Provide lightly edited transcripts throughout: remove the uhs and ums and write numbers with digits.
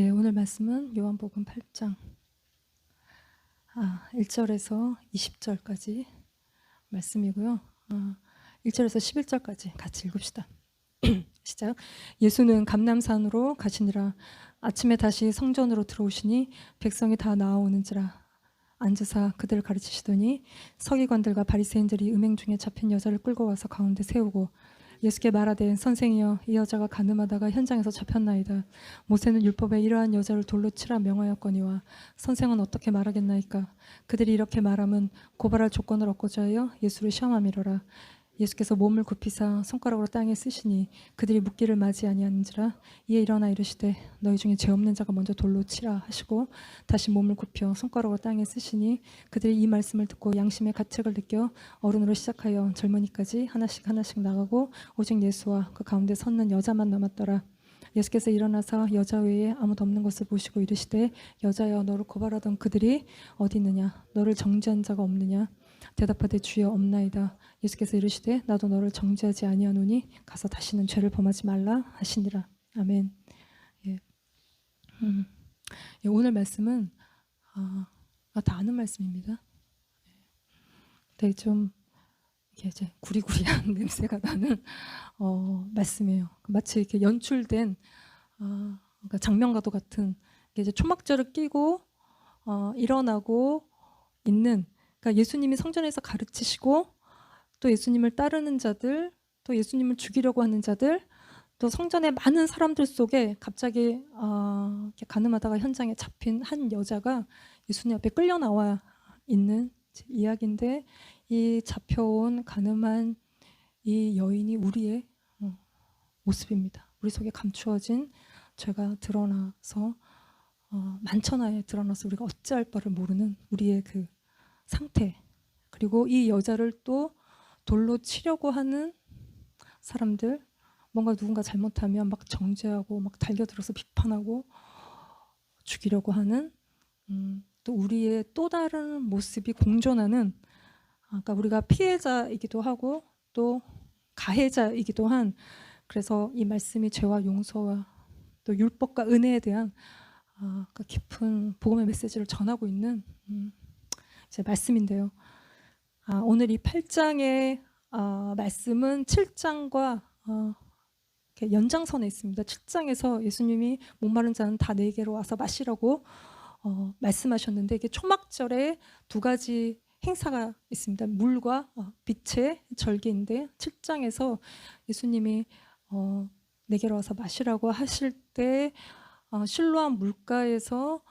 오늘 말씀은 요한복음 8장 1절에서 20절까지 말씀이고요. 1절에서 11절까지 같이 읽읍시다. 시작. 예수는 감람산으로 가시니라. 아침에 다시 성전으로 들어오시니 백성이 다 나아오는지라. 앉으사 그들을 가르치시더니 서기관들과 바리새인들이 음행 중에 잡힌 여자를 끌고 와서 가운데 세우고 예수께 말하되 선생이여 이 여자가 간음하다가 현장에서 잡혔나이다. 모세는 율법에 이러한 여자를 돌로 치라 명하였거니와 선생은 어떻게 말하겠나이까. 그들이 이렇게 말함은 고발할 조건을 얻고자 하여 예수를 시험함이로라. 예수께서 몸을 굽히사 손가락으로 땅에 쓰시니 그들이 묻기를 맞이 아니하는지라. 이에 일어나 이르시되 너희 중에 죄 없는 자가 먼저 돌로 치라 하시고 다시 몸을 굽혀 손가락으로 땅에 쓰시니 그들이 이 말씀을 듣고 양심의 가책을 느껴 어른으로 시작하여 젊은이까지 하나씩 나가고 오직 예수와 그 가운데 섰는 여자만 남았더라. 예수께서 일어나서 여자 외에 아무도 없는 것을 보시고 이르시되 여자여 너를 고발하던 그들이 어디 있느냐. 너를 정죄한 자가 없느냐. 대답하되 주여 없나이다. 예수께서 이르시되 나도 너를 정죄하지 아니하노니 가서 다시는 죄를 범하지 말라 하시니라. 아멘. 오늘 말씀은 다 아는 말씀입니다. 되게 좀 이렇게 이제 구리구리한 냄새가 나는 말씀이에요. 마치 이렇게 연출된 그러니까 장면과도 같은 이제 초막절을 끼고 일어나고 있는. 그러니까 예수님이 성전에서 가르치시고 또 예수님을 따르는 자들, 또 예수님을 죽이려고 하는 자들, 또 성전의 많은 사람들 속에 갑자기 이렇게 간음하다가 현장에 잡힌 한 여자가 예수님 앞에 끌려 나와 있는 이야기인데, 이 잡혀온 간음한 이 여인이 우리의 모습입니다. 우리 속에 감추어진 죄가 드러나서 만천하에 드러나서 우리가 어찌할 바를 모르는 우리의 그 상태, 그리고 이 여자를 또 돌로 치려고 하는 사람들, 뭔가 누군가 잘못하면 막 정죄하고 막 달겨들어서 비판하고 죽이려고 하는 또 우리의 또 다른 모습이 공존하는, 그러니까 우리가 피해자이기도 하고 또 가해자이기도 한, 그래서 이 말씀이 죄와 용서와 또 율법과 은혜에 대한 그 깊은 복음의 메시지를 전하고 있는 제 말씀인데요. 오늘 이 8장의 말씀은 7장과 연장선에 있습니다. 7장에서 예수님이 목마른 자는 다 내게로 와서 마시라고 말씀하셨는데, 이게 초막절에 두 가지 행사가 있습니다. 물과 빛의 절기인데, 7장에서 예수님이 내게로 와서 마시라고 하실 때 실로암 물가에서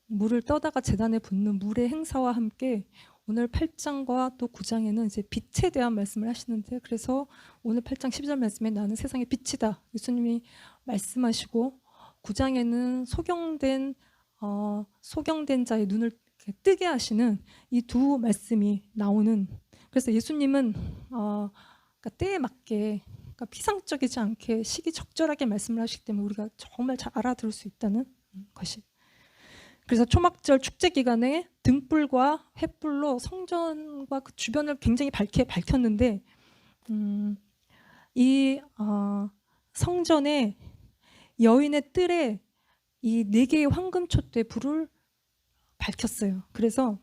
물을 떠다가 제단에 붓는 물의 행사와 함께 오늘 8장과 또 9장에는 이제 빛에 대한 말씀을 하시는데, 그래서 오늘 8장 12절 말씀에 나는 세상의 빛이다 예수님이 말씀하시고, 9장에는 소경된 자의 눈을 뜨게 하시는 이 두 말씀이 나오는. 그래서 예수님은 그러니까 때에 맞게, 그러니까 피상적이지 않게 시기적절하게 말씀을 하시기 때문에 우리가 정말 잘 알아들을 수 있다는 것이. 그래서 초막절 축제 기간에 등불과 횃불로 성전과 그 주변을 굉장히 밝혔는데, 이 성전에 여인의 뜰에 이 4개의 황금촛대 불을 밝혔어요. 그래서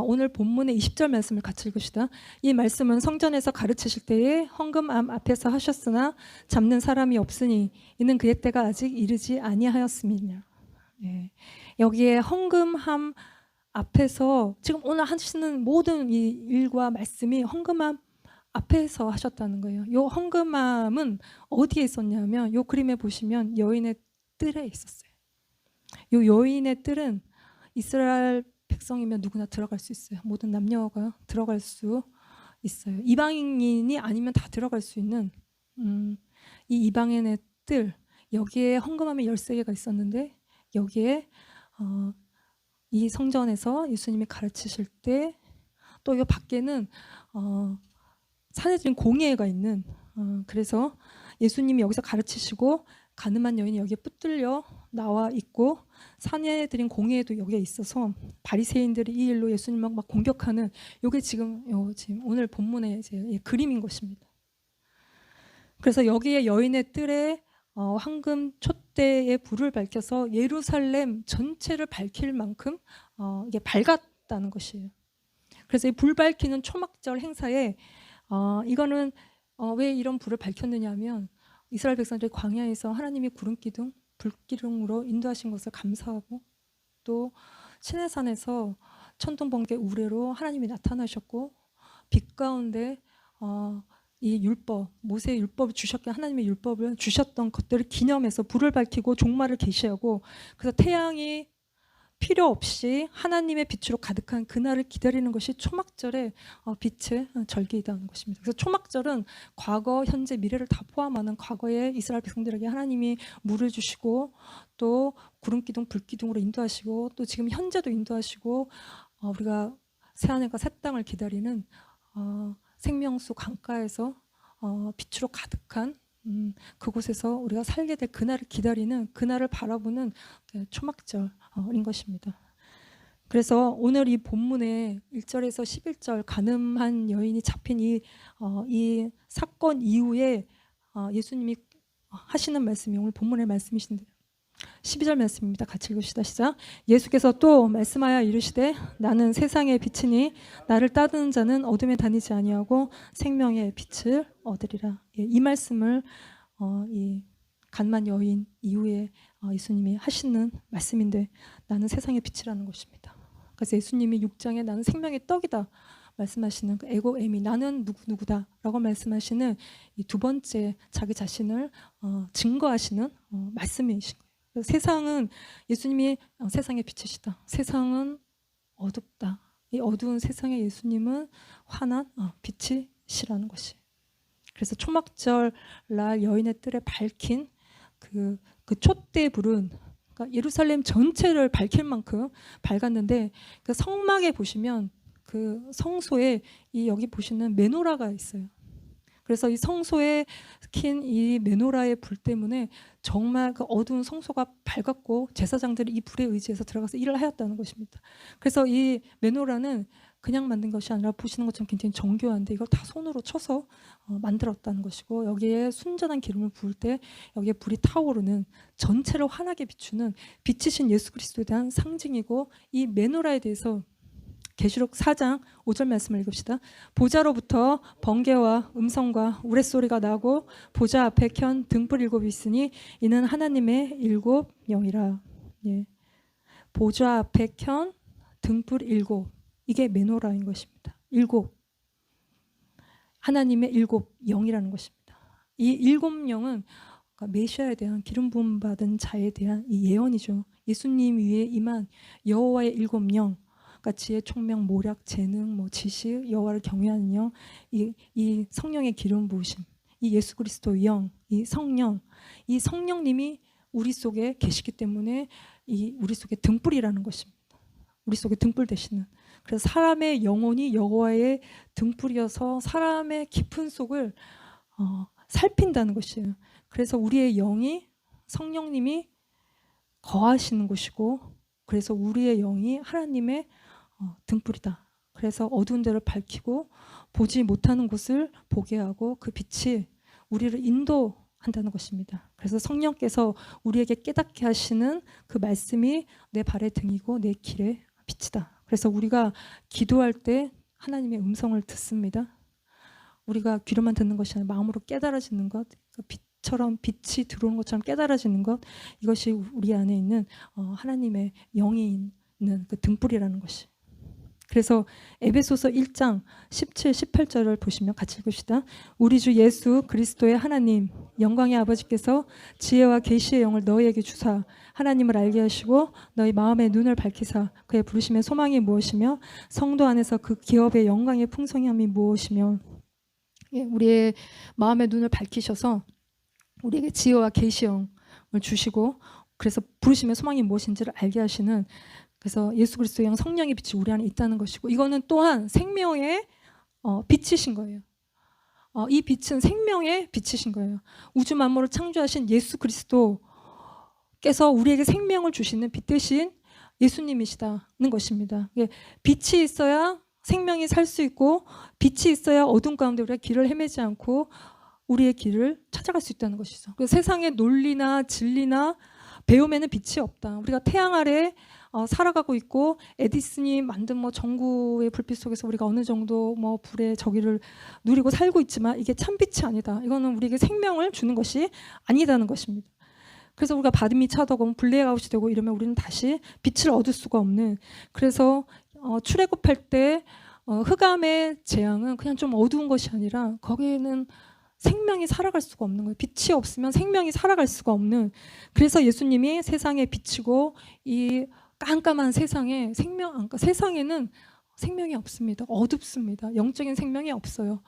오늘 본문의 20절 말씀을 같이 읽읍시다. 이 말씀은 성전에서 가르치실 때에 헌금함 앞에서 하셨으나 잡는 사람이 없으니 이는 그의 때가 아직 이르지 아니하였음이니라. 여기에 헌금함 앞에서, 지금 오늘 하시는 모든 이 일과 말씀이 헌금함 앞에서 하셨다는 거예요. 이 헌금함은 어디에 있었냐면, 이 그림에 보시면 여인의 뜰에 있었어요. 이 여인의 뜰은 이스라엘 백성이면 누구나 들어갈 수 있어요. 모든 남녀가 들어갈 수 있어요. 이방인이 아니면 다 들어갈 수 있는 이 이방인의 뜰, 여기에 헌금함이 13개가 있었는데, 여기에 이 성전에서 예수님이 가르치실 때 또 이 밖에는 사내들인 공예가 있는, 그래서 예수님이 여기서 가르치시고 간음한 여인이 여기에 붙들려 나와 있고 사내들인 공예도 여기에 있어서 바리새인들이 이 일로 예수님을 막 공격하는, 이게 지금 오늘 본문의 이제 그림인 것입니다. 그래서 여기에 여인의 뜰에 황금 촛대 이때에 불을 밝혀서 예루살렘 전체를 밝힐 만큼 이게 밝았다는 것이에요. 그래서 이 불 밝히는 초막절 행사에 이거는 왜 이런 불을 밝혔느냐 하면 이스라엘 백성들이 광야에서 하나님이 구름기둥, 불기둥으로 인도하신 것을 감사하고 또 시내산에서 천둥번개 우레로 하나님이 나타나셨고 빛 가운데 이 율법, 모세의 율법을 주셨기에 하나님의 율법을 주셨던 것들을 기념해서 불을 밝히고 종말을 계시하고 그래서 태양이 필요 없이 하나님의 빛으로 가득한 그날을 기다리는 것이 초막절의 빛의 절기이다는 것입니다. 그래서 초막절은 과거, 현재, 미래를 다 포함하는 과거의 이스라엘 백성들에게 하나님이 물을 주시고 또 구름기둥, 불기둥으로 인도하시고 또 지금 현재도 인도하시고 우리가 새하늘과 새 땅을 기다리는 생명수 강가에서 빛으로 가득한 그곳에서 우리가 살게 될 그날을 기다리는 그날을 바라보는 초막절인 것입니다. 그래서 오늘 이 본문의 1절에서 11절 간음한 여인이 잡힌 이 사건 이후에 예수님이 하시는 말씀이 오늘 본문의 말씀이신데 12절 말씀입니다. 같이 읽읍시다. 시작. 예수께서 또 말씀하여 이르시되 나는 세상의 빛이니 나를 따르는 자는 어둠에 다니지 아니하고 생명의 빛을 얻으리라. 이 말씀을 이 간만 여인 이후에 예수님이 하시는 말씀인데 나는 세상의 빛이라는 것입니다. 그래서 예수님이 6장에 나는 생명의 떡이다 말씀하시는 그 에고 에미 나는 누구다 라고 말씀하시는 이 두 번째 자기 자신을 증거하시는 말씀이신 거예요. 세상은 예수님이 세상의 빛이시다. 세상은 어둡다. 이 어두운 세상에 예수님은 환한 빛이시라는 것이. 그래서 초막절 날 여인의 뜰에 밝힌 그 촛대 불은 그러니까 예루살렘 전체를 밝힐 만큼 밝았는데 그 성막에 보시면 그 성소에 이 여기 보시는 메노라가 있어요. 그래서 이 성소에 킨 이 메노라의 불 때문에 정말 그 어두운 성소가 밝았고 제사장들이 이 불에 의지해서 들어가서 일을 하였다는 것입니다. 그래서 이 메노라는 그냥 만든 것이 아니라 보시는 것처럼 굉장히 정교한데 이걸 다 손으로 쳐서 만들었다는 것이고 여기에 순전한 기름을 부을 때 여기에 불이 타오르는 전체를 환하게 비추는 빛이신 예수 그리스도에 대한 상징이고 이 메노라에 대해서 계시록 4장 5절 말씀을 읽읍시다. 보좌로부터 번개와 음성과 우레소리가 나고 보좌 앞에 켠 등불 7이 있으니 이는 하나님의 7 영이라. 예. 보좌 앞에 켠 등불 7 이게 메노라인 것입니다. 7 하나님의 7 영이라는 것입니다. 이 7 영은 메시아에 대한 기름 부음 받은 자에 대한 이 예언이죠. 예수님 위에 임한 여호와의 7 영 그러니까 지혜, 총명, 모략, 재능, 지식, 여호와를 경외하는 영, 이 성령의 기름 부으심, 이 예수 그리스도의 영, 이 성령님이 우리 속에 계시기 때문에 이 우리 속에 등불이라는 것입니다. 우리 속에 등불 되시는. 그래서 사람의 영혼이 여호와의 등불이어서 사람의 깊은 속을 살핀다는 것이에요. 그래서 우리의 영이 성령님이 거하시는 곳이고, 그래서 우리의 영이 하나님의 등불이다. 그래서 어두운 데를 밝히고 보지 못하는 곳을 보게 하고 그 빛이 우리를 인도한다는 것입니다. 그래서 성령께서 우리에게 깨닫게 하시는 그 말씀이 내 발의 등이고 내 길의 빛이다. 그래서 우리가 기도할 때 하나님의 음성을 듣습니다. 우리가 귀로만 듣는 것이 아니라 마음으로 깨달아지는 것, 빛처럼 빛이 들어오는 것처럼 깨달아지는 것, 이것이 우리 안에 있는 하나님의 영이 있는 그 등불이라는 것이. 그래서 에베소서 1장 17, 18절을 보시면 같이 읽읍시다. 우리 주 예수 그리스도의 하나님 영광의 아버지께서 지혜와 계시의 영을 너희에게 주사 하나님을 알게 하시고 너희 마음의 눈을 밝히사 그의 부르심의 소망이 무엇이며 성도 안에서 그 기업의 영광의 풍성함이 무엇이며, 우리의 마음의 눈을 밝히셔서 우리에게 지혜와 계시의 영을 주시고 그래서 부르심의 소망이 무엇인지를 알게 하시는, 그래서 예수 그리스도의 영 성령의 빛이 우리 안에 있다는 것이고, 이거는 또한 생명의 빛이신 거예요. 이 빛은 생명의 빛이신 거예요. 우주 만물을 창조하신 예수 그리스도께서 우리에게 생명을 주시는 빛 대신 예수님이시다는 것입니다. 빛이 있어야 생명이 살 수 있고 빛이 있어야 어둠 가운데 우리가 길을 헤매지 않고 우리의 길을 찾아갈 수 있다는 것이죠. 세상의 논리나 진리나 배움에는 빛이 없다. 우리가 태양 아래 살아가고 있고 에디슨이 만든 뭐 전구의 불빛 속에서 우리가 어느 정도 뭐 불의 저기를 누리고 살고 있지만 이게 참 빛이 아니다. 이거는 우리에게 생명을 주는 것이 아니다는 것입니다. 그래서 우리가 바람이 차다고 블랙아웃이 되고 이러면 우리는 다시 빛을 얻을 수가 없는, 그래서 출애굽할 때 흑암의 재앙은 그냥 좀 어두운 것이 아니라 거기에는 생명이 살아갈 수가 없는 거예요. 빛이 없으면 생명이 살아갈 수가 없는, 그래서 예수님이 세상에 비치고 이 깜깜한 세상에 세상에는 생명이 없습니다. 어둡습니다. 영적인 생명이 없어요.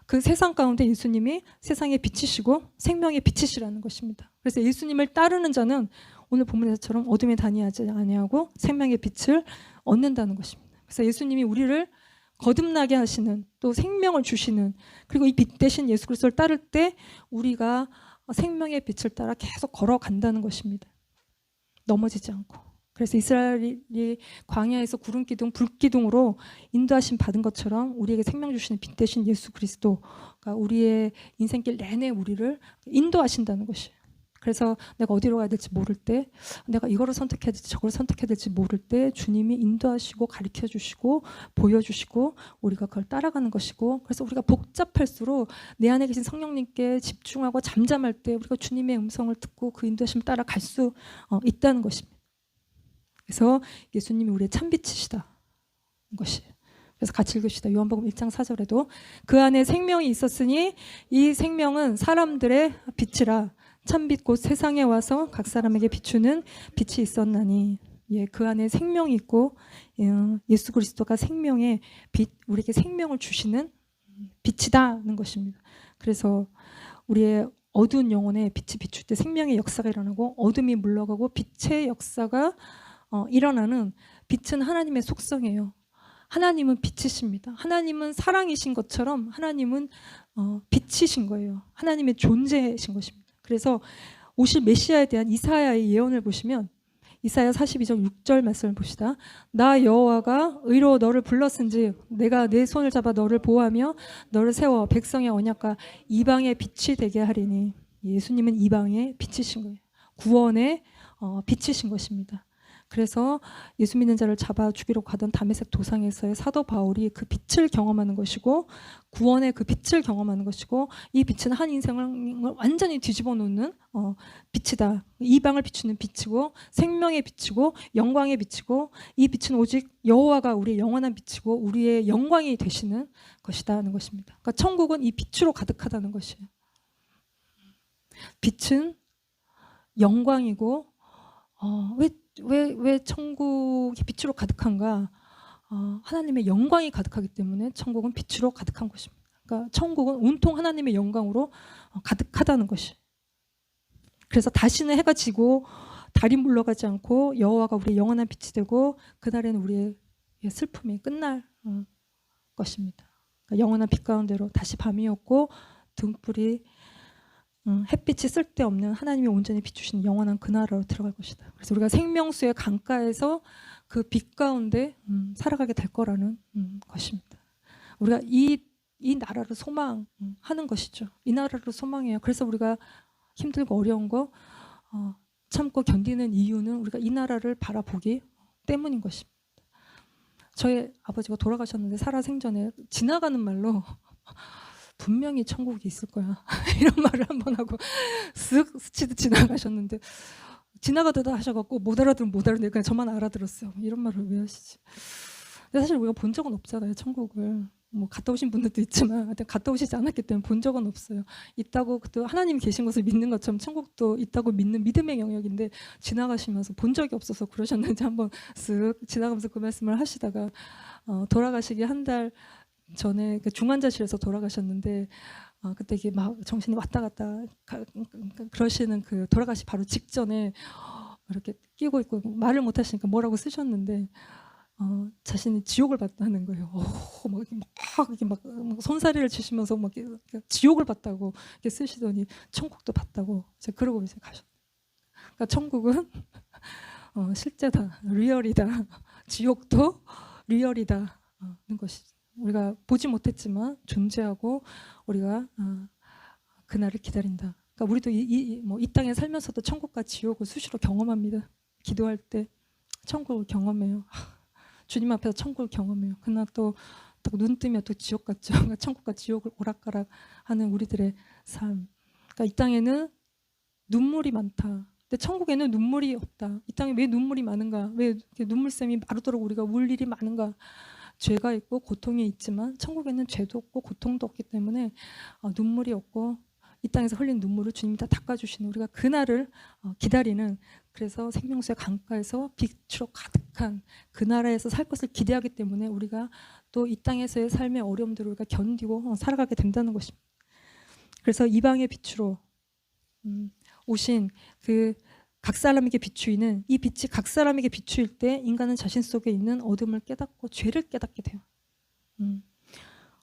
그 세상 가운데 예수님이 세상에 비치시고 생명의 빛이시라는 것입니다. 그래서 예수님을 따르는 자는 오늘 본문에서처럼 어둠에 다니지 아니하고 생명의 빛을 얻는다는 것입니다. 그래서 예수님이 우리를 거듭나게 하시는, 또 생명을 주시는, 그리고 이 빛 대신 예수 그리스도를 따를 때 우리가 생명의 빛을 따라 계속 걸어간다는 것입니다. 넘어지지 않고. 그래서 이스라엘이 광야에서 구름 기둥, 불 기둥으로 인도하심 받은 것처럼 우리에게 생명 주시는 빛 대신 예수 그리스도가 우리의 인생길 내내 우리를 인도하신다는 것이에요. 그래서 내가 어디로 가야 될지 모를 때, 내가 이거를 선택해야 될지 저걸 선택해야 될지 모를 때 주님이 인도하시고 가르쳐 주시고 보여주시고 우리가 그걸 따라가는 것이고, 그래서 우리가 복잡할수록 내 안에 계신 성령님께 집중하고 잠잠할 때 우리가 주님의 음성을 듣고 그 인도하심을 따라갈 수 있다는 것입니다. 그래서 예수님이 우리의 참빛이시다 것이에요. 그래서 같이 읽읍시다. 요한복음 1장 4절에도 그 안에 생명이 있었으니 이 생명은 사람들의 빛이라 참빛 곧 세상에 와서 각 사람에게 비추는 빛이 있었나니. 예, 그 안에 생명이 있고 예수 그리스도가 생명의 빛, 우리에게 생명을 주시는 빛이다는 것입니다. 그래서 우리의 어두운 영혼에 빛이 비출 때 생명의 역사가 일어나고 어둠이 물러가고 빛의 역사가 일어나는, 빛은 하나님의 속성이에요. 하나님은 빛이십니다. 하나님은 사랑이신 것처럼 하나님은 빛이신 거예요. 하나님의 존재이신 것입니다. 그래서 오실 메시아에 대한 이사야의 예언을 보시면 이사야 42장 6절 말씀을 봅시다. 나 여호와가 의로 너를 불렀은즉 내가 내 손을 잡아 너를 보호하며 너를 세워 백성의 언약과 이방의 빛이 되게 하리니. 예수님은 이방의 빛이신 거예요. 구원의 빛이신 것입니다. 그래서 예수 믿는 자를 잡아 죽이러 가던 다메섹 도상에서의 사도 바울이 그 빛을 경험하는 것이고 구원의 그 빛을 경험하는 것이고, 이 빛은 한 인생을 완전히 뒤집어 놓는 빛이다. 이방을 비추는 빛이고 생명의 빛이고 영광의 빛이고, 이 빛은 오직 여호와가 우리의 영원한 빛이고 우리의 영광이 되시는 것이다는 것입니다. 그러니까 천국은 이 빛으로 가득하다는 것이에요. 빛은 영광이고 왜 천국이 빛으로 가득한가? 하나님의 영광이 가득하기 때문에 천국은 빛으로 가득한 것입니다. 그러니까 천국은 온통 하나님의 영광으로 가득하다는 것이. 그래서 다시는 해가 지고 달이 물러가지 않고 여호와가 우리의 영원한 빛이 되고 그날에는 우리의 슬픔이 끝날 것입니다. 그러니까 영원한 빛 가운데로 다시 밤이 없고 등불이 햇빛이 쓸데없는 하나님이 온전히 비추시는 영원한 그 나라로 들어갈 것이다. 그래서 우리가 생명수의 강가에서 그 빛 가운데 살아가게 될 거라는 것입니다. 우리가 이 나라를 소망하는 것이죠. 이 나라를 소망해요. 그래서 우리가 힘들고 어려운 거 참고 견디는 이유는 우리가 이 나라를 바라보기 때문인 것입니다. 저희 아버지가 돌아가셨는데 살아생전에 지나가는 말로 분명히 천국이 있을 거야 이런 말을 한번 하고 쓱 스치듯 지나가셨는데, 지나가다가 하셔갖고 못 알아들으면 못 알아듣으니까 그냥 저만 알아들었어요. 이런 말을 왜 하시지? 근데 사실 우리가 본 적은 없잖아요. 천국을 뭐 갔다 오신 분들도 있지만 하여튼 갔다 오시지 않았기 때문에 본 적은 없어요. 있다고 또 하나님 계신 것을 믿는 것처럼 천국도 있다고 믿는 믿음의 영역인데 지나가시면서 본 적이 없어서 그러셨는지 한번 쓱 지나가면서 그 말씀을 하시다가 돌아가시기 한 달 전에 그 중환자실에서 돌아가셨는데 그때 이게 막 정신이 왔다 갔다 그러시는 그 돌아가시 바로 직전에 이렇게 끼고 있고 말을 못 하시니까 뭐라고 쓰셨는데 자신이 지옥을 봤다는 거예요. 막 손사래를 치시면서 막 지옥을 봤다고 이렇게 쓰시더니 천국도 봤다고 이제 그러고 이제 가셨어요. 그러니까 천국은 실제다, 리얼이다. 지옥도 리얼이다는 것이죠. 우리가 보지 못했지만 존재하고 우리가 그날을 기다린다. 그러니까 우리도 이 땅에 살면서도 천국과 지옥을 수시로 경험합니다. 기도할 때 천국을 경험해요. 주님 앞에서 천국을 경험해요. 그러나 또 눈 뜨면 또 지옥 같죠. 그러니까 천국과 지옥을 오락가락하는 우리들의 삶. 그러니까 이 땅에는 눈물이 많다. 근데 천국에는 눈물이 없다. 이 땅에 왜 눈물이 많은가? 왜 이렇게 눈물샘이 마르도록 우리가 울 일이 많은가? 죄가 있고 고통이 있지만 천국에는 죄도 없고 고통도 없기 때문에 눈물이 없고 이 땅에서 흘린 눈물을 주님이 다 닦아주시는 우리가 그날을 기다리는, 그래서 생명수의 강가에서 빛으로 가득한 그 나라에서 살 것을 기대하기 때문에 우리가 또 이 땅에서의 삶의 어려움들을 우리가 견디고 살아가게 된다는 것입니다. 그래서 이방의 빛으로 오신 그 각 사람에게 비추이는 이 빛이 각 사람에게 비추일 때 인간은 자신 속에 있는 어둠을 깨닫고 죄를 깨닫게 돼요.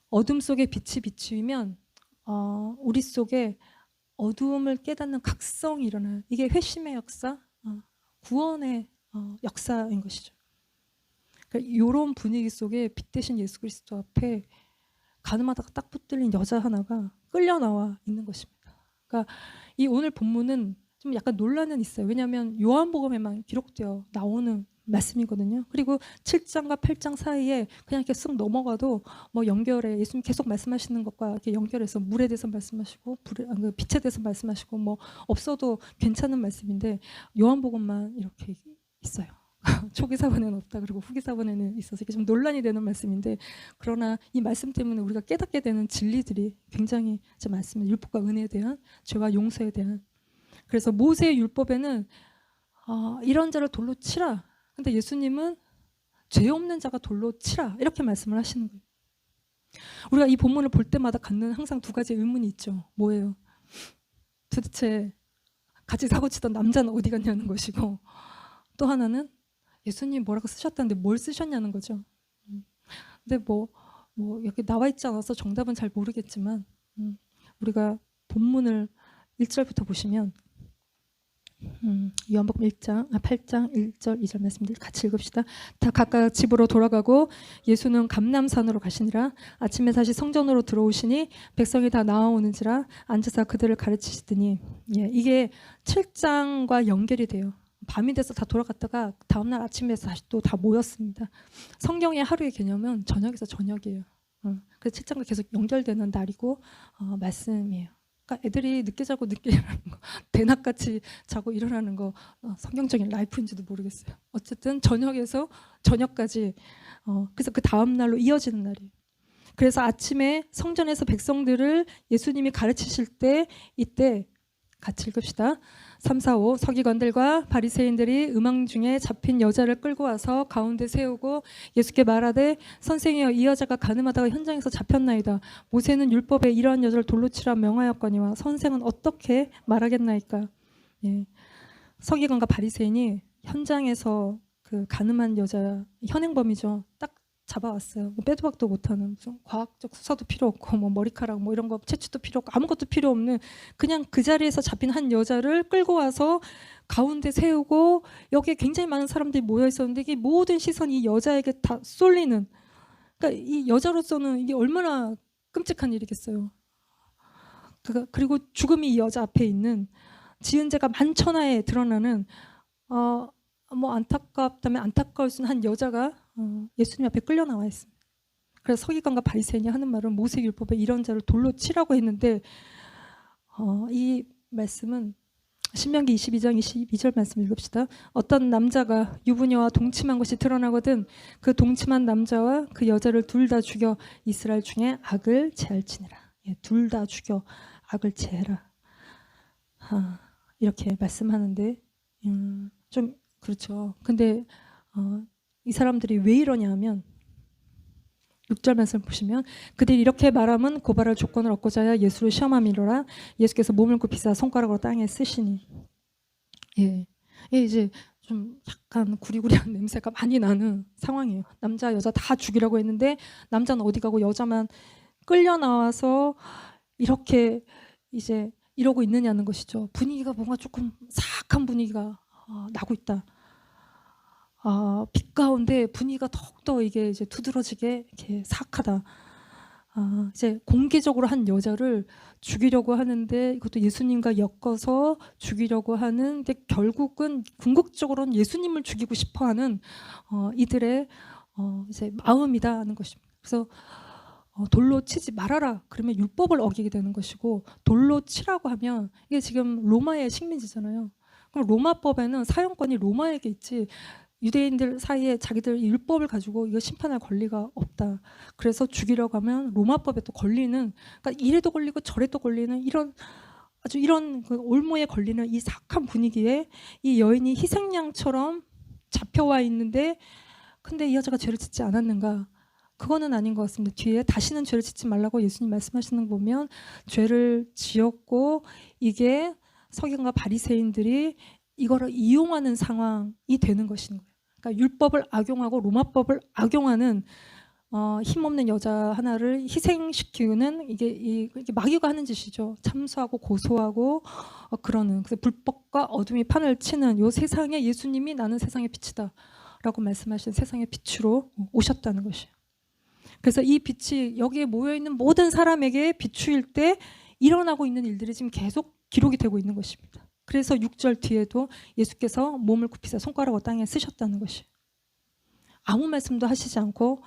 어둠 속에 빛이 비추이면 우리 속에 어두움을 깨닫는 각성이 일어나요. 이게 회심의 역사, 구원의 역사인 것이죠. 그러니까 이런 분위기 속에 빛 대신 예수 그리스도 앞에 가늠하다가 딱 붙들린 여자 하나가 끌려 나와 있는 것입니다. 그러니까 이 오늘 본문은 좀 약간 논란은 있어요. 왜냐하면 요한복음에만 기록되어 나오는 말씀이거든요. 그리고 7장과 8장 사이에 그냥 이렇게 쓱 넘어가도 뭐 연결해, 예수님 계속 말씀하시는 것과 이렇게 연결해서 물에 대해서 말씀하시고 빛에 대해서 말씀하시고 뭐 없어도 괜찮은 말씀인데 요한복음만 이렇게 있어요. 초기 사본에는 없다, 그리고 후기 사본에는 있어서 이게 좀 논란이 되는 말씀인데, 그러나 이 말씀 때문에 우리가 깨닫게 되는 진리들이 굉장히 많습니다. 율법과 은혜에 대한, 죄와 용서에 대한. 그래서 모세의 율법에는 이런 자를 돌로 치라. 근데 예수님은 죄 없는 자가 돌로 치라, 이렇게 말씀을 하시는 거예요. 우리가 이 본문을 볼 때마다 갖는 항상 두 가지 의문이 있죠. 뭐예요? 도대체 같이 사고치던 남자는 어디 갔냐는 것이고, 또 하나는 예수님 뭐라고 쓰셨다는데 뭘 쓰셨냐는 거죠. 근데 뭐 여기 나와 있지 않아서 정답은 잘 모르겠지만 우리가 본문을 1절부터 보시면 요한복음 8장 1절 2절 말씀들 같이 읽읍시다. 다 각각 집으로 돌아가고 예수는 감람산으로 가시니라. 아침에 다시 성전으로 들어오시니 백성이 다 나와오는지라 앉아서 그들을 가르치시더니, 이게 7장과 연결이 돼요. 밤이 돼서 다 돌아갔다가 다음날 아침에 다시 또 다 모였습니다. 성경의 하루의 개념은 저녁에서 저녁이에요. 그래서 7장과 계속 연결되는 날이고 말씀이에요. 그러니까 애들이 늦게 자고 늦게 일어나는 거, 대낮같이 자고 일어나는 거 성경적인 라이프인지도 모르겠어요. 어쨌든 저녁에서 저녁까지 그래서 그 다음 날로 이어지는 날이에요. 그래서 아침에 성전에서 백성들을 예수님이 가르치실 때 이때 같이 읽읍시다. 3, 4, 5 서기관들과 바리새인들이 음악 중에 잡힌 여자를 끌고 와서 가운데 세우고 예수께 말하되 선생이여 이 여자가 가늠하다가 현장에서 잡혔나이다. 모세는 율법에 이러한 여자를 돌로 치라 명하였거니와 선생은 어떻게 말하겠나이까. 서기관과 바리새인이 현장에서 그 가늠한 여자, 현행범이죠. 딱 잡아왔어요. 빼도 박도 못하는, 무슨 과학적 수사도 필요 없고 뭐 머리카락 뭐 이런 거 채취도 필요 없고 아무것도 필요 없는 그냥 그 자리에서 잡힌 한 여자를 끌고 와서 가운데 세우고 여기에 굉장히 많은 사람들이 모여 있었는데 이게 모든 시선이 이 여자에게 다 쏠리는, 그러니까 이 여자로서는 이게 얼마나 끔찍한 일이겠어요. 그리고 죽음이 이 여자 앞에 있는, 지은 죄가 만천하에 드러나는 뭐 안타깝다면 안타까울 수 있는 한 여자가 예수님 앞에 끌려 나와 있습니다. 그래서 서기관과 바리새인이 하는 말은 모세율법에 이런 자를 돌로 치라고 했는데 이 말씀은 신명기 22장 22절 말씀 읽읍시다. 어떤 남자가 유부녀와 동침한 것이 드러나거든 그 동침한 남자와 그 여자를 둘 다 죽여 이스라엘 중에 악을 제할지니라. 둘 다 죽여 악을 제해라. 이렇게 말씀하는데 좀 그렇죠. 근데 이 사람들이 왜 이러냐 하면 6절 말씀 보시면 그들이 이렇게 말하면 고발할 조건을 얻고자 하여 예수를 시험함이로라. 예수께서 몸을 굽히사 손가락으로 땅에 쓰시니. 이제 좀 약간 구리구리한 냄새가 많이 나는 상황이에요. 남자 여자 다 죽이라고 했는데 남자는 어디 가고 여자만 끌려 나와서 이렇게 이제 이러고 있느냐는 것이죠. 분위기가 뭔가 조금 사악한 분위기가 나고 있다. 빛 가운데 분위기가 더욱더 이게 이제 두드러지게 이렇게 사악하다. 이제 공개적으로 한 여자를 죽이려고 하는데 이것도 예수님과 엮어서 죽이려고 하는데 결국은 궁극적으로는 예수님을 죽이고 싶어하는 이들의 이제 마음이다 하는 것입니다. 그래서 돌로 치지 말아라 그러면 율법을 어기게 되는 것이고 돌로 치라고 하면 이게 지금 로마의 식민지잖아요. 그럼 로마법에는 사형권이 로마에게 있지 유대인들 사이에 자기들 율법을 가지고 이거 심판할 권리가 없다. 그래서 죽이려고 하면 로마법에 또 걸리는, 그러니까 이래도 걸리고 저래도 걸리는 이런 그 올무에 걸리는 이 사악한 분위기에 이 여인이 희생양처럼 잡혀와 있는데, 근데 이 여자가 죄를 짓지 않았는가? 그거는 아닌 것 같습니다. 뒤에 다시는 죄를 짓지 말라고 예수님 말씀하시는 거 보면 죄를 지었고 이게 서기관과 바리새인들이 이거를 이용하는 상황이 되는 것인 거예요. 그러니까 율법을 악용하고 로마법을 악용하는 힘없는 여자 하나를 희생시키는 이게 마귀가 하는 짓이죠. 참수하고 고소하고 그러는, 그래서 불법과 어둠이 판을 치는 이 세상에 예수님이 나는 세상의 빛이다 라고 말씀하신 세상의 빛으로 오셨다는 것이에요. 그래서 이 빛이 여기에 모여있는 모든 사람에게 비추일 때 일어나고 있는 일들이 지금 계속 기록이 되고 있는 것입니다. 그래서 6절 뒤에도 예수께서 몸을 굽히사 손가락으로 땅에 쓰셨다는 것이에요. 아무 말씀도 하시지 않고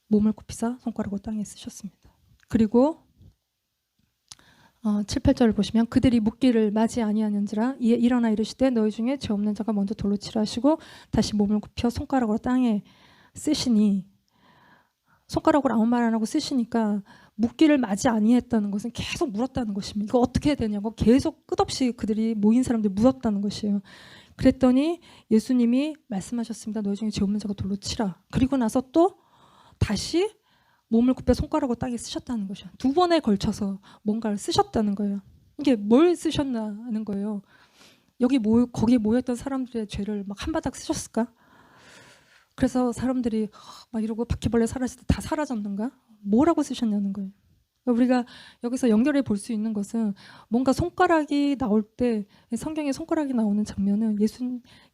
몸을 굽히사 손가락으로 땅에 쓰셨습니다. 그리고 7, 8절을 보시면 그들이 묻기를 맞이 아니하는지라 이에 일어나 이르시되 너희 중에 죄 없는 자가 먼저 돌로 치라 하시고 다시 몸을 굽혀 손가락으로 땅에 쓰시니, 손가락으로 아무 말 안 하고 쓰시니까 묻기를 맞이 아니했다는 것은 계속 물었다는 것입니다. 이거 어떻게 해야 되냐고 계속 끝없이 그들이 모인 사람들이 물었다는 것이에요. 그랬더니 예수님이 말씀하셨습니다. 너희 중에 죄 없는 자가 돌로 치라. 그리고 나서 또 다시 몸을 굽혀 손가락으로 땅에 쓰셨다는 것이에요. 두 번에 걸쳐서 뭔가를 쓰셨다는 거예요. 이게 뭘 쓰셨나 하는 거예요. 거기에 모였던 사람들의 죄를 막 한 바닥 쓰셨을까? 그래서 사람들이 막 이러고 바퀴벌레 사라질 때 다 사라졌는가? 뭐라고 쓰셨냐는 거예요. 우리가 여기서 연결해 볼 수 있는 것은 뭔가 손가락이 나올 때, 성경에 손가락이 나오는 장면은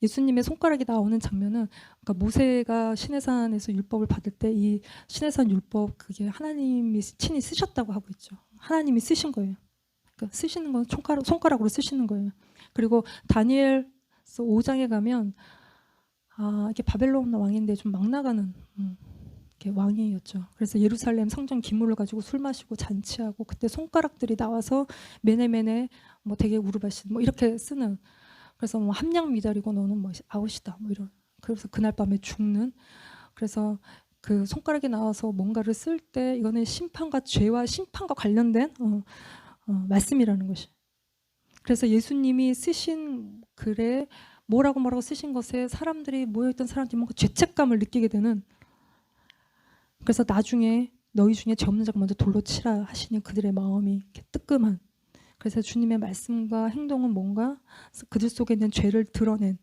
예수님의 손가락이 나오는 장면은, 그러니까 모세가 시내산에서 율법을 받을 때 이 시내산 율법 그게 하나님이 친히 쓰셨다고 하고 있죠. 하나님이 쓰신 거예요. 그러니까 쓰시는 건 손가락으로 쓰시는 거예요. 그리고 다니엘서 5장에 가면 이게 바벨론 왕인데 좀 막 나가는 왕이었죠. 그래서 예루살렘 성전 기물을 가지고 술 마시고 잔치하고 그때 손가락들이 나와서 메네메네 뭐 되게 우르바시 뭐 이렇게 쓰는, 그래서 뭐 함량 미달이고 너는 뭐 아웃이다 뭐 이런, 그래서 그날 밤에 죽는, 그래서 그 손가락이 나와서 뭔가를 쓸 때 이거는 심판과 죄와 심판과 관련된 말씀이라는 것이. 그래서 예수님이 쓰신 글에 뭐라고 쓰신 것에 사람들이 모여있던 사람들이 뭔가 죄책감을 느끼게 되는, 그래서 나중에 너희 중에 죄 없는 자가 먼저 돌로 치라 하시니 그들의 마음이 이렇게 뜨끔한, 그래서 주님의 말씀과 행동은 뭔가 그들 속에 있는 죄를 드러낸,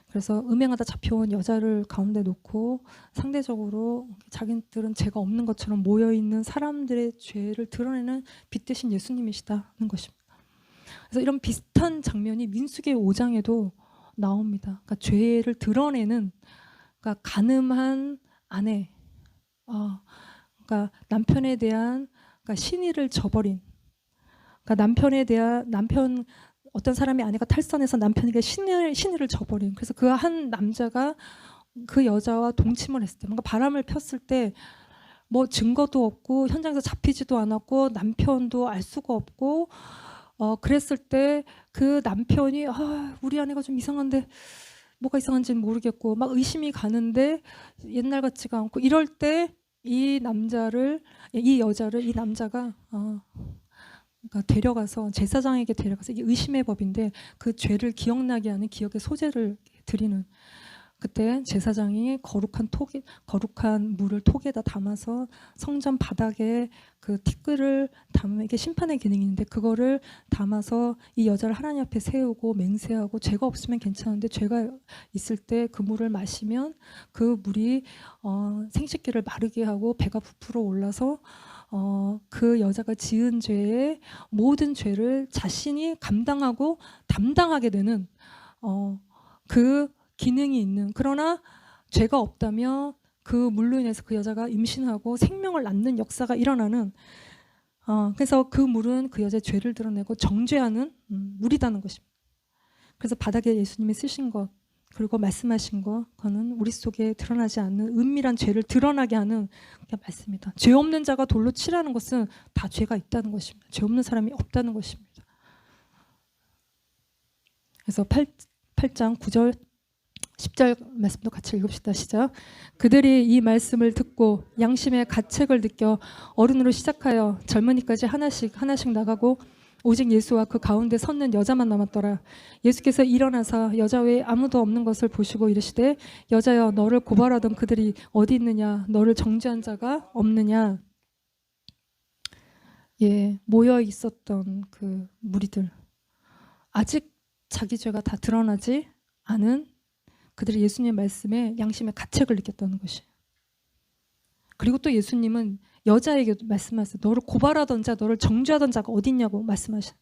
그래서 음행하다 잡혀온 여자를 가운데 놓고 상대적으로 자기들은 죄가 없는 것처럼 모여있는 사람들의 죄를 드러내는 빛 대신 예수님이시다는 것입니다. 그래서 이런 비슷한 장면이 민수기 5장에도 나옵니다. 그러니까 죄를 드러내는, 그러니까 간음한 아내, 그러니까 남편에 대한 그러니까 신의를 저버린, 그러니까 남편 어떤 사람의 아내가 탈선해서 남편에게 신의를 저버린, 그래서 그 한 남자가 그 여자와 동침을 했을 때, 뭔가 바람을 폈을 때 뭐 증거도 없고 현장에서 잡히지도 않았고 남편도 알 수가 없고 그랬을 때 그 남편이 우리 아내가 좀 이상한데 뭐가 이상한지는 모르겠고 막 의심이 가는데 옛날 같지가 않고 이럴 때 이 여자를 이 남자가 그러니까 데려가서 제사장에게 데려가서, 이게 의심의 법인데 그 죄를 기억나게 하는 기억의 소재를 드리는, 그때 제사장이 거룩한 물을 톡에다 담아서 성전 바닥에 그 티끌을 담으면, 이게 심판의 기능이 있는데 그거를 담아서 이 여자를 하나님 앞에 세우고 맹세하고 죄가 없으면 괜찮은데 죄가 있을 때 그 물을 마시면 그 물이 생식기를 마르게 하고 배가 부풀어 올라서 그 여자가 지은 죄의 모든 죄를 자신이 감당하고 담당하게 되는 그 기능이 있는, 그러나 죄가 없다면 그 물로 인해서 그 여자가 임신하고 생명을 낳는 역사가 일어나는 그래서 그 물은 그 여자의 죄를 드러내고 정죄하는 물이라는 것입니다. 그래서 바닥에 예수님이 쓰신 것 그리고 말씀하신 것 그거는 우리 속에 드러나지 않는 은밀한 죄를 드러나게 하는 말씀입니다. 죄 없는 자가 돌로 치라는 것은 다 죄가 있다는 것입니다. 죄 없는 사람이 없다는 것입니다. 그래서 8장 9절 10절 말씀도 같이 읽읍시다. 시작. 그들이 이 말씀을 듣고 양심의 가책을 느껴 어른으로 시작하여 젊은이까지 하나씩 나가고 오직 예수와 그 가운데 섰는 여자만 남았더라. 예수께서 일어나서 여자 외에 아무도 없는 것을 보시고 이르시되 여자여 너를 고발하던 그들이 어디 있느냐 너를 정죄한 자가 없느냐. 예, 모여 있었던 그 무리들 아직 자기 죄가 다 드러나지 않은 그들이 예수님의 말씀에 양심의 가책을 느꼈다는 것이에요. 그리고 또 예수님은 여자에게도 말씀하세요. 너를 고발하던 자, 너를 정죄하던 자가 어디 있냐고 말씀하셔요.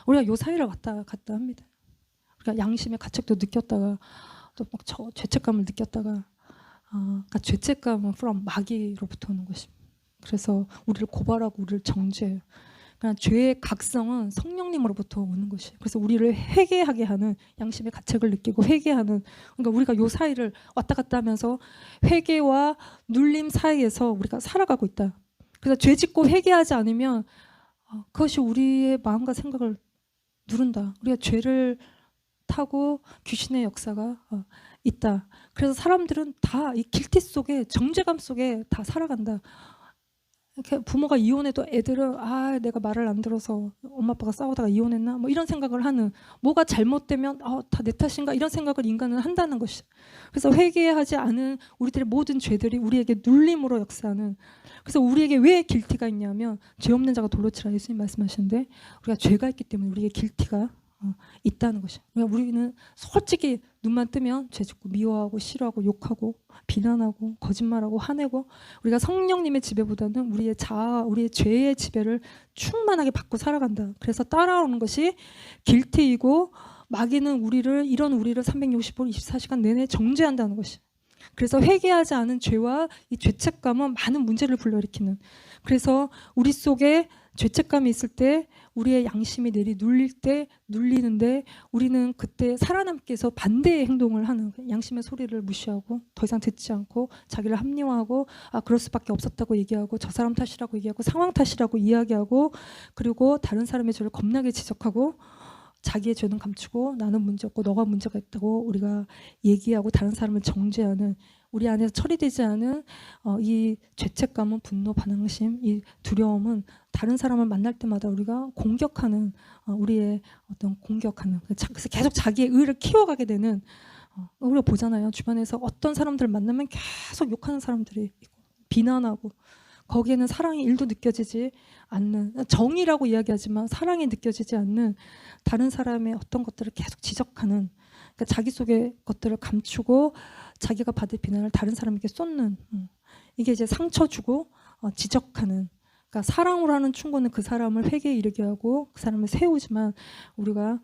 우리가 요 사이를 갔다 합니다. 우리가 양심의 가책도 느꼈다가 또 막 죄책감을 느꼈다가 그러니까 죄책감은 from 마귀로부터 오는 것입니다. 그래서 우리를 고발하고 우리를 정죄해요. 그러니까 죄의 각성은 성령님으로부터 오는 것이에요. 그래서 우리를 회개하게 하는 양심의 가책을 느끼고 회개하는 그러니까 우리가 요 사이를 왔다 갔다 하면서 회개와 눌림 사이에서 우리가 살아가고 있다. 그래서 죄 짓고 회개하지 않으면 그것이 우리의 마음과 생각을 누른다. 우리가 죄를 타고 귀신의 역사가 있다. 그래서 사람들은 다 이 길티 속에 정죄감 속에 다 살아간다. 부모가 이혼해도 애들은 내가 말을 안 들어서 엄마 아빠가 싸우다가 이혼했나 뭐 이런 생각을 하는 뭐가 잘못되면 다 내 탓인가 이런 생각을 인간은 한다는 것이. 그래서 회개하지 않은 우리들의 모든 죄들이 우리에게 눌림으로 역사하는. 그래서 우리에게 왜 길티가 있냐면 죄 없는 자가 돌로 치라 예수님 말씀하시는데 우리가 죄가 있기 때문에 우리에게 길티가 있다는 것이에요. 그러니까 우리는 솔직히 눈만 뜨면 죄 짓고 미워하고 싫어하고 욕하고 비난하고 거짓말하고 화내고 우리가 성령님의 지배보다는 우리의 자아, 우리의 죄의 지배를 충만하게 받고 살아간다. 그래서 따라오는 것이 길티이고 마귀는 이런 우리를 365일 24시간 내내 정죄한다는 것이에요. 그래서 회개하지 않은 죄와 이 죄책감은 많은 문제를 불러일으키는. 그래서 우리 속에 죄책감이 있을 때 우리의 양심이 눌리는데 우리는 그때 살아남기 위해서 반대의 행동을 하는 양심의 소리를 무시하고 더 이상 듣지 않고 자기를 합리화하고 그럴 수밖에 없었다고 얘기하고 저 사람 탓이라고 얘기하고 상황 탓이라고 이야기하고 그리고 다른 사람의 죄를 겁나게 지적하고 자기의 죄는 감추고 나는 문제없고 너가 문제가 있다고 우리가 얘기하고 다른 사람을 정죄하는 우리 안에서 처리되지 않은 이 죄책감은 분노, 반항심, 이 두려움은 다른 사람을 만날 때마다 우리가 공격하는 우리의 어떤 공격하는 그래서 계속 자기의 의를 키워가게 되는 우리가 보잖아요. 주변에서 어떤 사람들을 만나면 계속 욕하는 사람들이 있고 비난하고 거기에는 사랑이 1도 느껴지지 않는 정의라고 이야기하지만 사랑이 느껴지지 않는 다른 사람의 어떤 것들을 계속 지적하는 그러니까 자기 속의 것들을 감추고 자기가 받을 비난을 다른 사람에게 쏟는 이게 이제 상처 주고 지적하는 그러니까 사랑으로 하는 충고는 그 사람을 회개에 이르게 하고 그 사람을 세우지만 우리가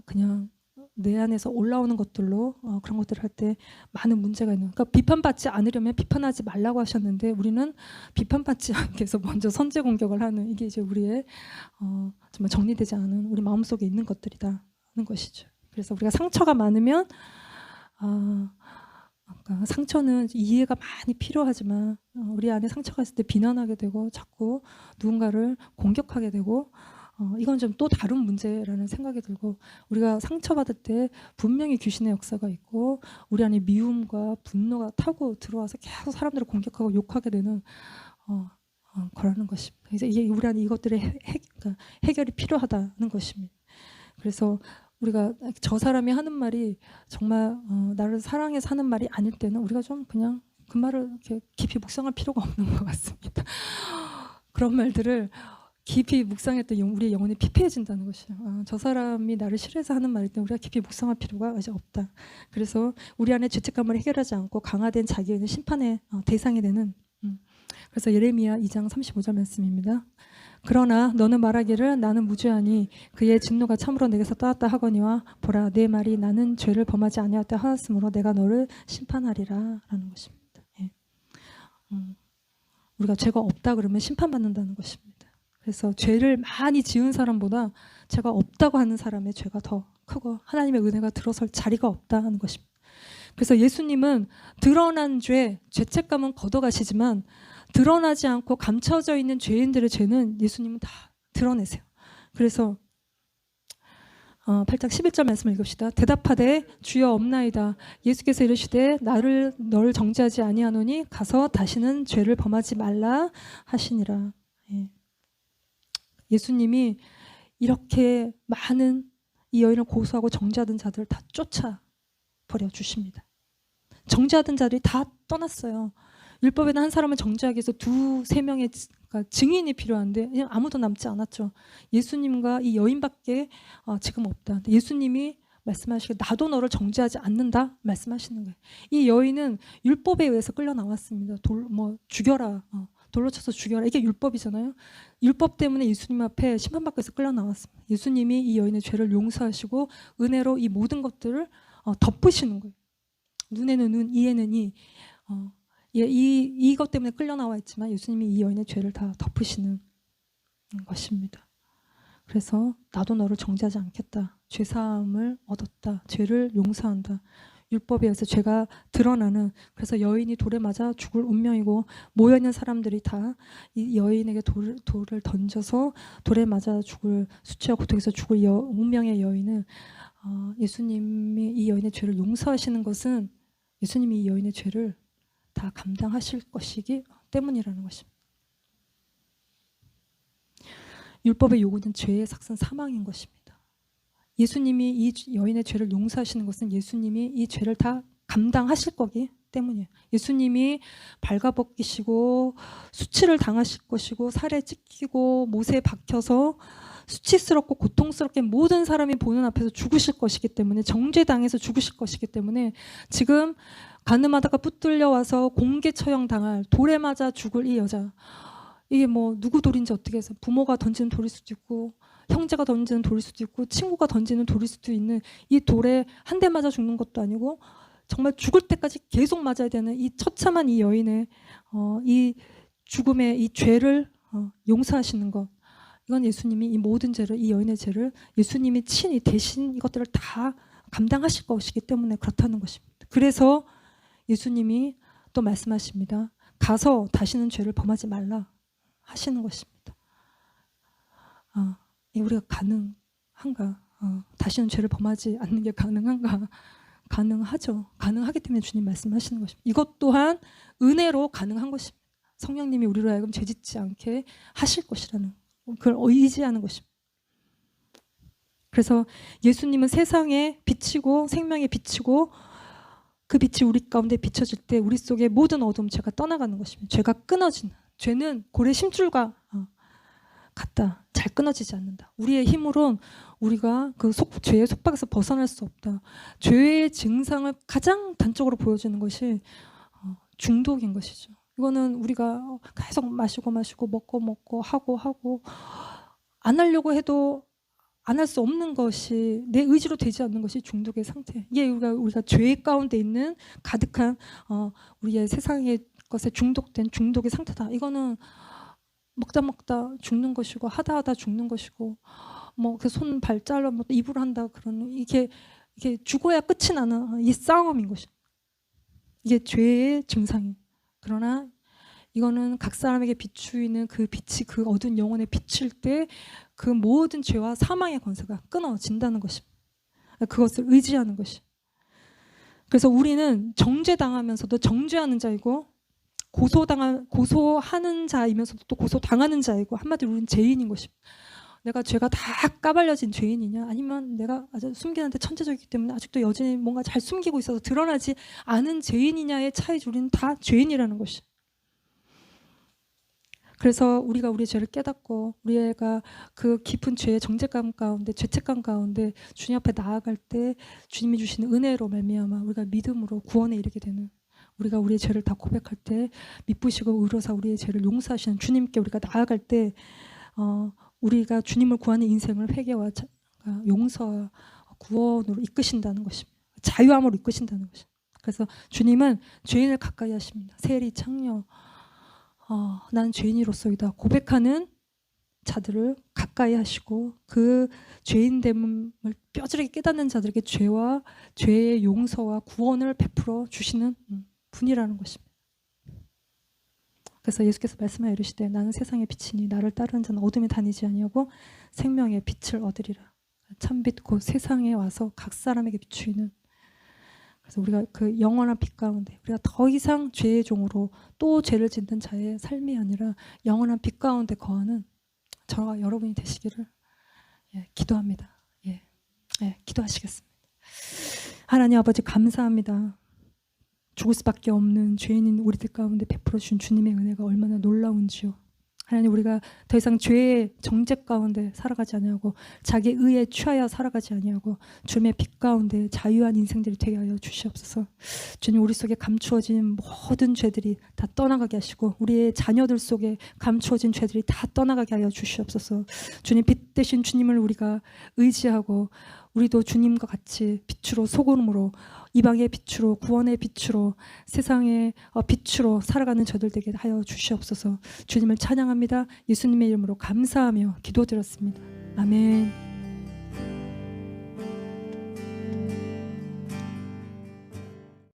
그냥 내 안에서 올라오는 것들로 그런 것들을 할 때 많은 문제가 있는 그러니까 비판받지 않으려면 비판하지 말라고 하셨는데 우리는 비판받지 않기 위해서 먼저 선제 공격을 하는 이게 이제 우리의 정말 정리되지 않은 우리 마음속에 있는 것들이다 하는 것이죠. 그래서 우리가 상처가 많으면 그러니까 상처는 이해가 많이 필요하지만 우리 안에 상처가 있을 때 비난하게 되고 자꾸 누군가를 공격하게 되고 이건 좀 또 다른 문제라는 생각이 들고 우리가 상처받을 때 분명히 귀신의 역사가 있고 우리 안에 미움과 분노가 타고 들어와서 계속 사람들을 공격하고 욕하게 되는 거라는 것입니다. 그래서 이게 우리 안에 이것들의 그러니까 해결이 필요하다는 것입니다. 그래서 우리가 저 사람이 하는 말이 정말 나를 사랑해서 하는 말이 아닐 때는 우리가 좀 그냥 그 말을 이렇게 깊이 묵상할 필요가 없는 것 같습니다. 그런 말들을 깊이 묵상했던 우리의 영혼이 피폐해진다는 것이에요. 저 사람이 나를 싫어해서 하는 말일 때 우리가 깊이 묵상할 필요가 이제 없다. 그래서 우리 안에 죄책감을 해결하지 않고 강화된 자기의 심판의 대상이 되는 그래서 예레미야 2장 35절 말씀입니다. 그러나 너는 말하기를 나는 무죄하니 그의 진노가 참으로 내게서 떠났다 하거니와 보라 내 말이 나는 죄를 범하지 아니하였다 하였으므로 내가 너를 심판하리라 라는 것입니다. 예. 우리가 죄가 없다 그러면 심판받는다는 것입니다. 그래서 죄를 많이 지은 사람보다 죄가 없다고 하는 사람의 죄가 더 크고 하나님의 은혜가 들어설 자리가 없다 하는 것입니다. 그래서 예수님은 드러난 죄책감은 걷어가시지만 드러나지 않고 감춰져 있는 죄인들의 죄는 예수님은 다 드러내세요. 그래서 8장 11절 말씀을 읽읍시다. 대답하되 주여 없나이다. 예수께서 이르시되 너를 정죄하지 아니하노니 가서 다시는 죄를 범하지 말라 하시니라. 예수님이 이렇게 많은 이 여인을 고소하고 정죄하던 자들을 다 쫓아버려 주십니다. 정죄하던 자들이 다 떠났어요. 율법에는 한 사람을 정죄하기 위해서 2-3명의 증인이 필요한데 그냥 아무도 남지 않았죠. 예수님과 이 여인밖에 지금 없다. 예수님이 말씀하시기를 나도 너를 정죄하지 않는다 말씀하시는 거예요. 이 여인은 율법에 의해서 끌려 나왔습니다. 죽여라. 돌로 쳐서 죽여라. 이게 율법이잖아요. 율법 때문에 예수님 앞에 심판받기 위해서 끌려 나왔습니다. 예수님이 이 여인의 죄를 용서하시고 은혜로 이 모든 것들을 덮으시는 거예요. 눈에는 눈, 이에는 이. 이것 때문에 끌려 나와 있지만 예수님이 이 여인의 죄를 다 덮으시는 것입니다. 그래서 나도 너를 정죄하지 않겠다. 죄사함을 얻었다. 죄를 용서한다. 율법에 의해서 죄가 드러나는, 그래서 여인이 돌에 맞아 죽을 운명이고 모여있는 사람들이 다 이 여인에게 돌을 던져서 돌에 맞아 죽을, 수치와 고통에서 죽을 운명의 여인은 예수님이 이 여인의 죄를 용서하시는 것은 예수님이 이 여인의 죄를 다 감당하실 것이기 때문이라는 것입니다. 율법의 요구는 죄의 삭선 사망인 것입니다. 예수님이 이 여인의 죄를 용서하시는 것은 예수님이 이 죄를 다 감당하실 거기 때문이에요. 예수님이 발가벗기시고 수치를 당하실 것이고 살에 찢기고 못에 박혀서 수치스럽고 고통스럽게 모든 사람이 보는 앞에서 죽으실 것이기 때문에, 정죄당해서 죽으실 것이기 때문에 지금 가늠하다가 붙들려 와서 공개 처형 당할, 돌에 맞아 죽을 이 여자, 이게 뭐 누구 돌인지 어떻게 해서, 부모가 던지는 돌일 수도 있고 형제가 던지는 돌일 수도 있고 친구가 던지는 돌일 수도 있는 이 돌에 한 대 맞아 죽는 것도 아니고 정말 죽을 때까지 계속 맞아야 되는 이 처참한 이 여인의 이 죽음의 이 죄를 용서하시는 것, 이건 예수님이 이 모든 죄를, 이 여인의 죄를 예수님이 친히 대신 이것들을 다 감당하실 것이기 때문에 그렇다는 것입니다. 그래서 예수님이 또 말씀하십니다. 가서 다시는 죄를 범하지 말라 하시는 것입니다. 우리가 가능한가? 다시는 죄를 범하지 않는 게 가능한가? 가능하죠. 가능하기 때문에 주님 말씀하시는 것입니다. 이것 또한 은혜로 가능한 것입니다. 성령님이 우리로 하여금 죄짓지 않게 하실 것이라는, 그걸 의지하는 것입니다. 그래서 예수님은 세상에 비치고 생명에 비치고 그 빛이 우리 가운데 비춰질 때 우리 속의 모든 어두움, 죄가 떠나가는 것입니다. 죄가 끊어지는, 죄는 고래 심줄과 같다. 잘 끊어지지 않는다. 우리의 힘으론 우리가 그 죄의 속박에서 벗어날 수 없다. 죄의 증상을 가장 단적으로 보여주는 것이 중독인 것이죠. 이거는 우리가 계속 마시고 먹고 하고 안 하려고 해도 안 할 수 없는 것이, 내 의지로 되지 않는 것이 중독의 상태. 이게 우리가 죄 가운데 있는 가득한 우리의 세상의 것에 중독된 중독의 상태다. 이거는 먹다 죽는 것이고 하다 죽는 것이고 뭐 그 손 발 잘라 뭐 입으로 한다 그러는, 이게 죽어야 끝이 나는 이 싸움인 것이. 이게 죄의 증상이. 그러나 이거는 각 사람에게 비추이는 그 빛이 그 어두운 영혼에 비칠 때 그 모든 죄와 사망의 권세가 끊어진다는 것입니다. 그것을 의지하는 것이. 그래서 우리는 정죄당하면서도 정죄하는 자이고 고소하는 자이면서도 또 고소당하는 자이고, 한마디로 우리는 죄인인 것입니다. 내가 죄가 다 까발려진 죄인이냐, 아니면 내가 아주 숨기는데 천재적이기 때문에 아직도 여전히 뭔가 잘 숨기고 있어서 드러나지 않은 죄인이냐의 차이지, 우리는 다 죄인이라는 것이. 그래서 우리가 우리의 죄를 깨닫고 우리가 그 깊은 죄의 정죄감 가운데, 죄책감 가운데 주님 앞에 나아갈 때 주님이 주시는 은혜로 말미암아 우리가 믿음으로 구원에 이르게 되는, 우리가 우리의 죄를 다 고백할 때 미쁘시고 의로사 우리의 죄를 용서하시는 주님께 우리가 나아갈 때 우리가 주님을 구하는 인생을 회개와 용서와 구원으로 이끄신다는 것입니다. 자유함으로 이끄신다는 것입니다. 그래서 주님은 죄인을 가까이 하십니다. 세리, 창녀, 나는 죄인이로소이다 고백하는 자들을 가까이 하시고 그 죄인됨을 뼈저리게 깨닫는 자들에게 죄와 죄의 용서와 구원을 베풀어 주시는 분이라는 것입니다. 그래서 예수께서 말씀하여 이르시되 나는 세상의 빛이니 나를 따르는 자는 어둠에 다니지 아니하고 생명의 빛을 얻으리라. 참빛 곧 세상에 와서 각 사람에게 비추이는, 그래서 우리가 그 영원한 빛 가운데 우리가 더 이상 죄의 종으로 또 죄를 짓는 자의 삶이 아니라 영원한 빛 가운데 거하는 저와 여러분이 되시기를 기도합니다. 기도하시겠습니다. 하나님 아버지 감사합니다. 죽을 수밖에 없는 죄인인 우리들 가운데 베풀어 주신 주님의 은혜가 얼마나 놀라운지요. 하나님, 우리가 더 이상 죄의 정죄 가운데 살아가지 아니하고 자기 의에 취하여 살아가지 아니하고 주님의 빛 가운데 자유한 인생들이 되게 하여 주시옵소서. 주님, 우리 속에 감추어진 모든 죄들이 다 떠나가게 하시고 우리의 자녀들 속에 감추어진 죄들이 다 떠나가게 하여 주시옵소서. 주님, 빛 대신 주님을 우리가 의지하고 우리도 주님과 같이 빛으로 소금으로 이방의 빛으로 구원의 빛으로 세상의 빛으로 살아가는 저들 되게 하여 주시옵소서. 주님을 찬양합니다. 예수님의 이름으로 감사하며 기도드렸습니다. 아멘.